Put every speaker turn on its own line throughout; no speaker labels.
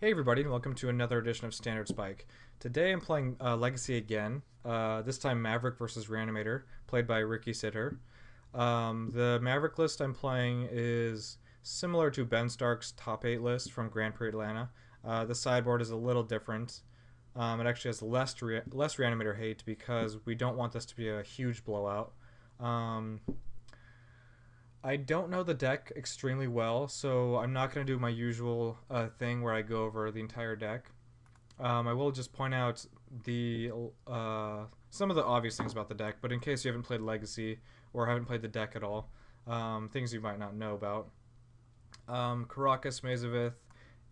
Hey everybody, and welcome to another edition of Standard Spike. Today I'm playing Legacy again, this time Maverick versus Reanimator, played by Ricky Sitter. The Maverick list I'm playing is similar to Ben Stark's top 8 list from Grand Prix Atlanta. The sideboard is a little different. It actually has less Reanimator hate because we don't want this to be a huge blowout. Um, I don't know the deck extremely well, so I'm not going to do my usual thing where I go over the entire deck. I will just point out the some of the obvious things about the deck, but in case you haven't played Legacy or haven't played the deck at all, things you might not know about. Caracas, Mazavith,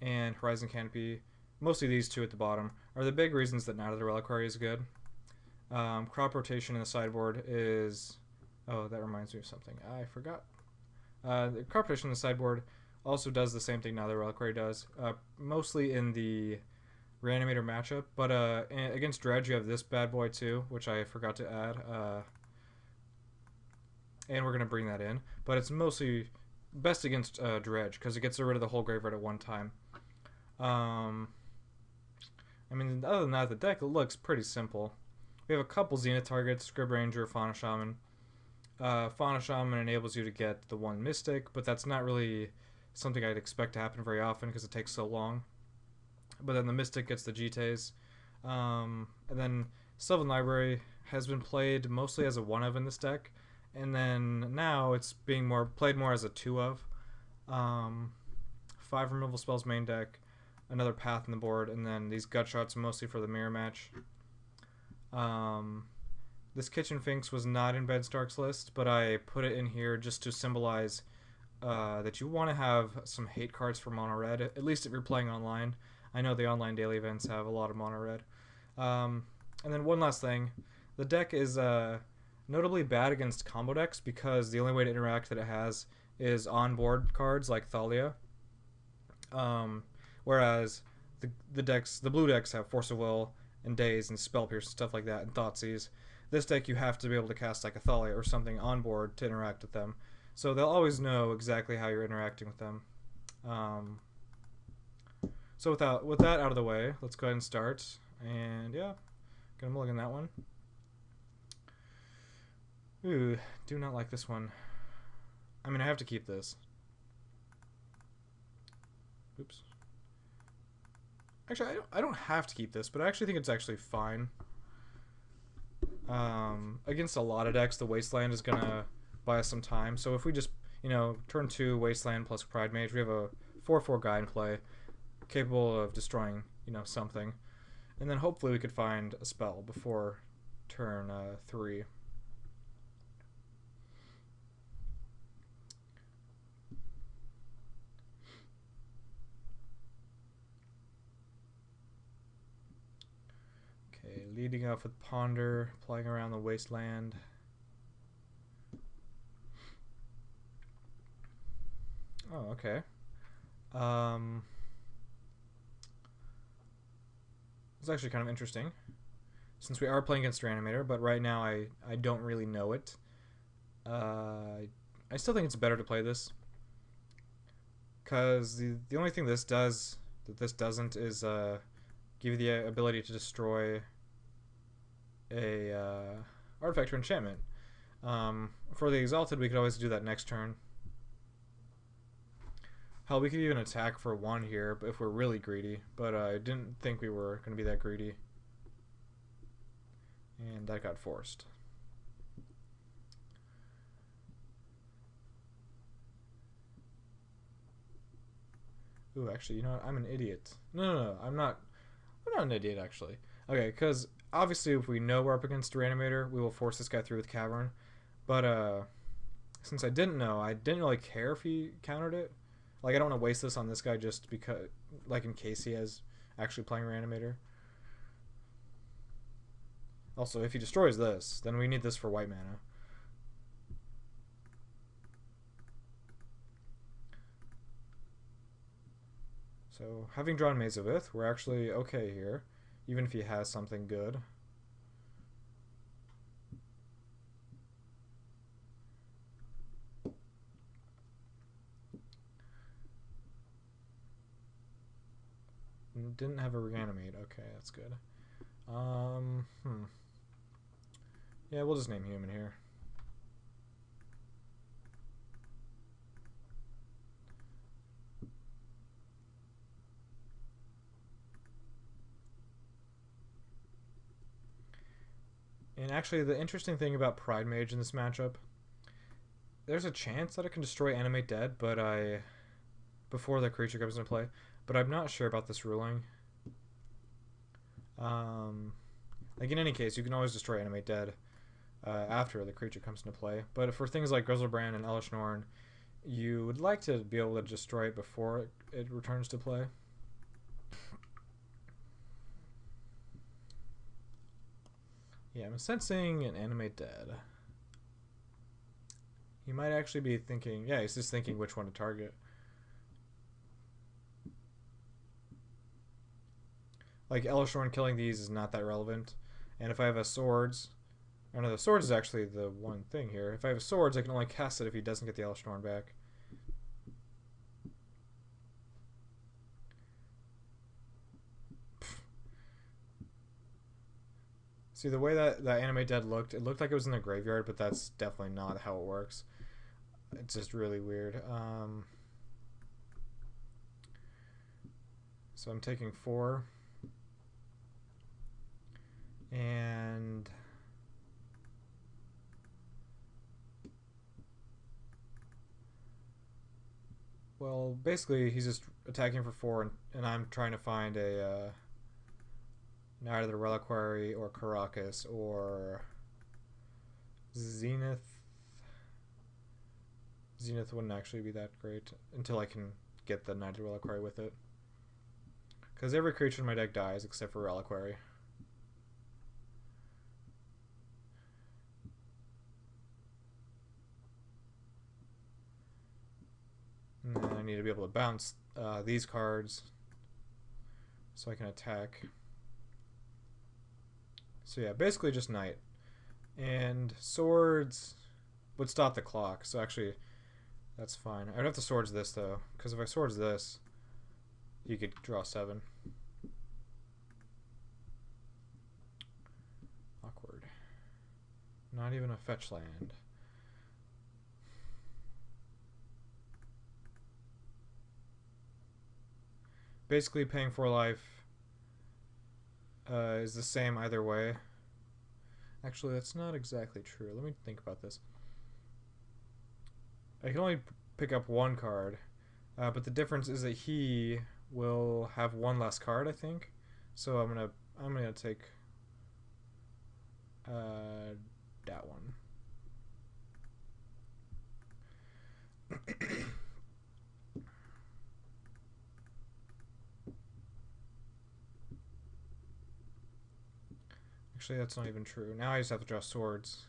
and Horizon Canopy, mostly these two at the bottom, are the big reasons that Night of the Reliquary is good. Crop rotation in the sideboard is... Oh, that reminds me of something. I forgot. The crop rotation in the sideboard also does the same thing now the Reliquary does, mostly in the Reanimator matchup, but against Dredge you have this bad boy too, which I forgot to add, and we're going to bring that in, but it's mostly best against Dredge, because it gets rid of the whole graveyard at one time. I mean, other than that, the deck looks pretty simple. We have a couple Zenith targets, Scrib Ranger, Fauna Shaman. Fauna Shaman enables you to get the one Mystic, but that's not really something I'd expect to happen very often because it takes so long. But then the Mystic gets the GTAs. And then Sylvan Library has been played mostly as a 1-of in this deck, and then now it's being played more as a 2-of. 5 removal spells main deck, another path in the board, and then these gut shots mostly for the mirror match. This Kitchen Finks was not in Ben Stark's list, but I put it in here just to symbolize that you want to have some hate cards for mono red, at least if you're playing online. I know the online daily events have a lot of mono red. And then one last thing, the deck is notably bad against combo decks because the only way to interact that it has is on-board cards like Thalia. Whereas the blue decks have Force of Will and Daze and Spell Pierce and stuff like that and Thoughtseize. This deck you have to be able to cast like a Thalia or something on board to interact with them. So they'll always know exactly how you're interacting with them. So with that out of the way, let's go ahead and start. And yeah, gonna mulligan that one. Ooh, do not like this one. I mean, I have to keep this. Oops. Actually, I don't have to keep this, but I actually think it's actually fine. Against a lot of decks, the Wasteland is gonna buy us some time. So if we just, turn 2 Wasteland plus Pride Mage, we have a 4/4 guy in play, capable of destroying, something, and then hopefully we could find a spell before turn 3. Okay, leading off with Ponder, playing around the Wasteland. Oh, okay. It's actually kind of interesting, since we are playing against Reanimator, but right now I don't really know it. I still think it's better to play this, because the only thing this does that this doesn't is give you the ability to destroy a artifact or enchantment. For the Exalted, we could always do that next turn. Hell, we could even attack for 1 here if we're really greedy, but I didn't think we were going to be that greedy. And that got forced. Ooh, actually, you know what? I'm an idiot. No, I'm not an idiot, actually. Okay, because obviously if we know we're up against Reanimator, we will force this guy through with Cavern. But since I didn't know, I didn't really care if he countered it. Like, I don't want to waste this on this guy just because, like, in case he is actually playing Reanimator. Also, if he destroys this, then we need this for white mana. So, having drawn Mazavith, we're actually okay here, even if he has something good. Didn't have a reanimate. Okay, that's good. Yeah, we'll just name human here. And actually, the interesting thing about Pride Mage in this matchup, there's a chance that it can destroy Animate Dead, but before the creature comes into play, but I'm not sure about this ruling. Like in any case, you can always destroy Animate Dead after the creature comes into play. But for things like Grizzlebrand and Elish Norn, you would like to be able to destroy it before it returns to play. Yeah, I'm sensing an Animate Dead. He might actually be thinking, yeah, he's just thinking which one to target. Like, Elish Norn killing these is not that relevant. And if I have a swords, or no, the swords is actually the one thing here. If I have a swords, I can only cast it if he doesn't get the Elish Norn back. See, the way that Animate Dead looked, it looked like it was in the graveyard, but that's definitely not how it works. It's just really weird. So I'm taking 4. And well, basically he's just attacking for 4, and I'm trying to find a Knight of the Reliquary or Caracas or Zenith. Zenith wouldn't actually be that great until I can get the Knight of the Reliquary with it. Because every creature in my deck dies except for Reliquary. And then I need to be able to bounce these cards so I can attack. So yeah, basically just Knight. And swords would stop the clock, so actually that's fine. I'd have to swords this though, because if I swords this, you could draw 7. Awkward. Not even a fetch land. Basically paying 4 life is the same either way. Actually, that's not exactly true. Let me think about this. I can only pick up 1 card, but the difference is that he will have 1 less card, I think. So I'm gonna take that one. Actually, that's not even true. Now I just have to draw swords.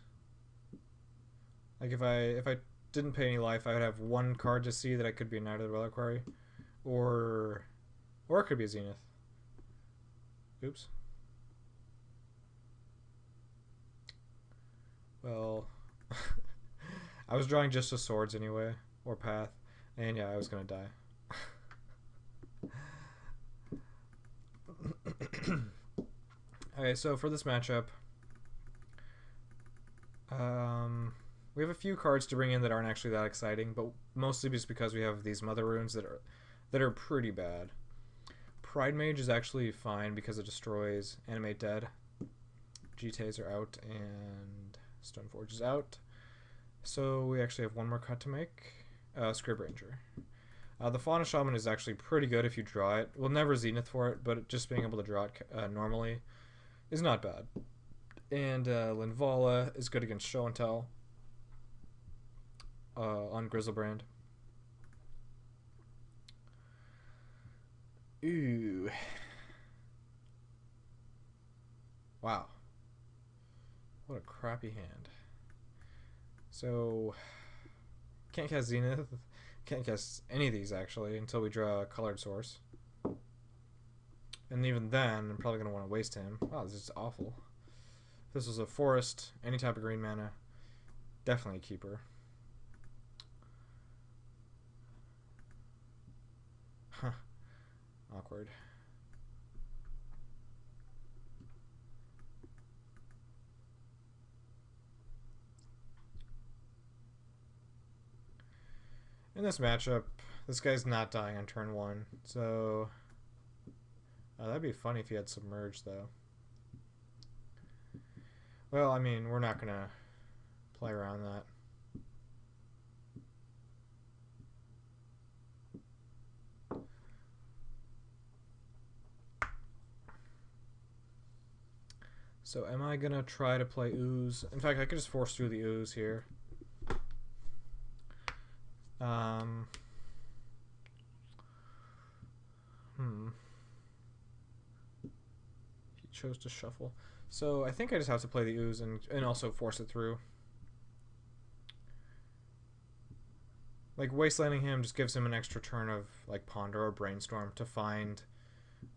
Like if I didn't pay any life, I would have 1 card to see that I could be a Knight of the Reliquary, or it could be a Zenith. Oops. Well, I was drawing just the swords anyway, or path, and yeah, I was gonna die. Okay, so for this matchup, we have a few cards to bring in that aren't actually that exciting, but mostly just because we have these Mother Runes that are pretty bad. Pride Mage is actually fine because it destroys Animate Dead. GTAs are out and Stoneforge is out. So we actually have 1 more cut to make. Scrib Ranger. The Fauna Shaman is actually pretty good if you draw it. We'll never Zenith for it, but just being able to draw it normally is not bad. And Linvala is good against Show and Tell on Grizzlebrand. Ooh. Wow. What a crappy hand. So, can't cast Zenith. Can't cast any of these actually until we draw a colored source. And even then, I'm probably going to want to waste him. Wow, this is awful. If this was a forest, any type of green mana, definitely a keeper. Huh. Awkward. In this matchup, this guy's not dying on turn 1, so that'd be funny if he had Submerge, though. Well, I mean, we're not gonna play around that. So am I gonna try to play Ooze? In fact, I could just force through the Ooze here. He chose to shuffle. So I think I just have to play the Ooze and also force it through. Like, wastelanding him just gives him an extra turn of like Ponder or Brainstorm to find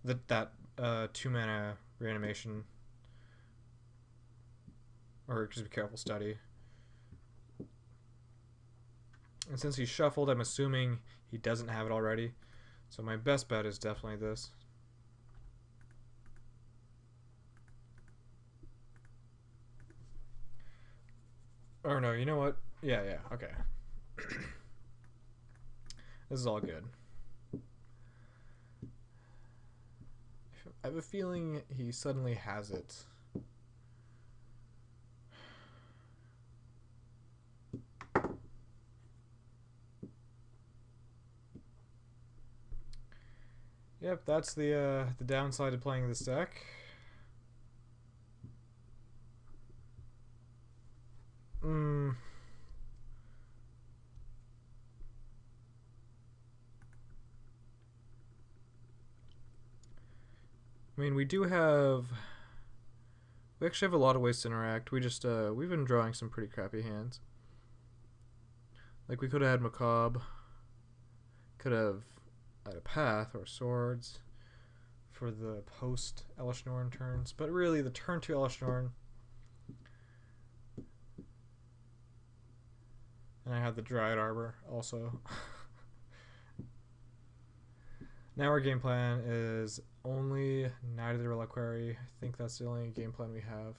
that 2-mana reanimation. Or just be careful, Study. And since he shuffled, I'm assuming he doesn't have it already. So my best bet is definitely this. Or no, you know what? Yeah, okay. This is all good. I have a feeling he suddenly has it. Yep, that's the downside of playing this deck. I mean, we actually have a lot of ways to interact. We've been drawing some pretty crappy hands. Like, we could have had Macabre. Could have had a Path or Swords for the post Elesh Norn turns. But really, the turn 2 Elesh Norn. And I had the Dryad Arbor also. Now our game plan is only Knight of the Reliquary. I think that's the only game plan we have.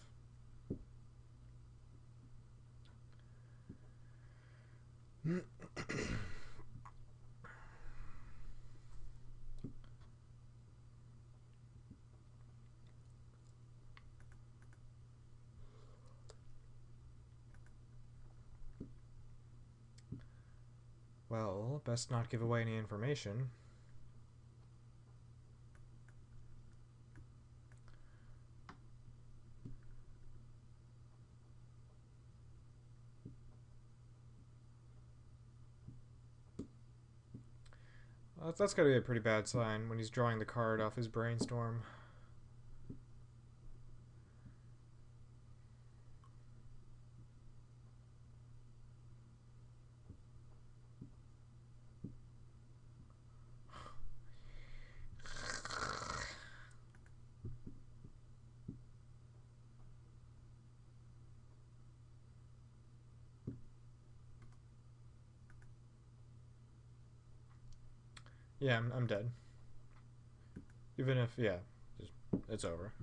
Well, best not give away any information. Well, that's got to be a pretty bad sign when he's drawing the card off his Brainstorm. Yeah, I'm dead. Even if, yeah, it's over.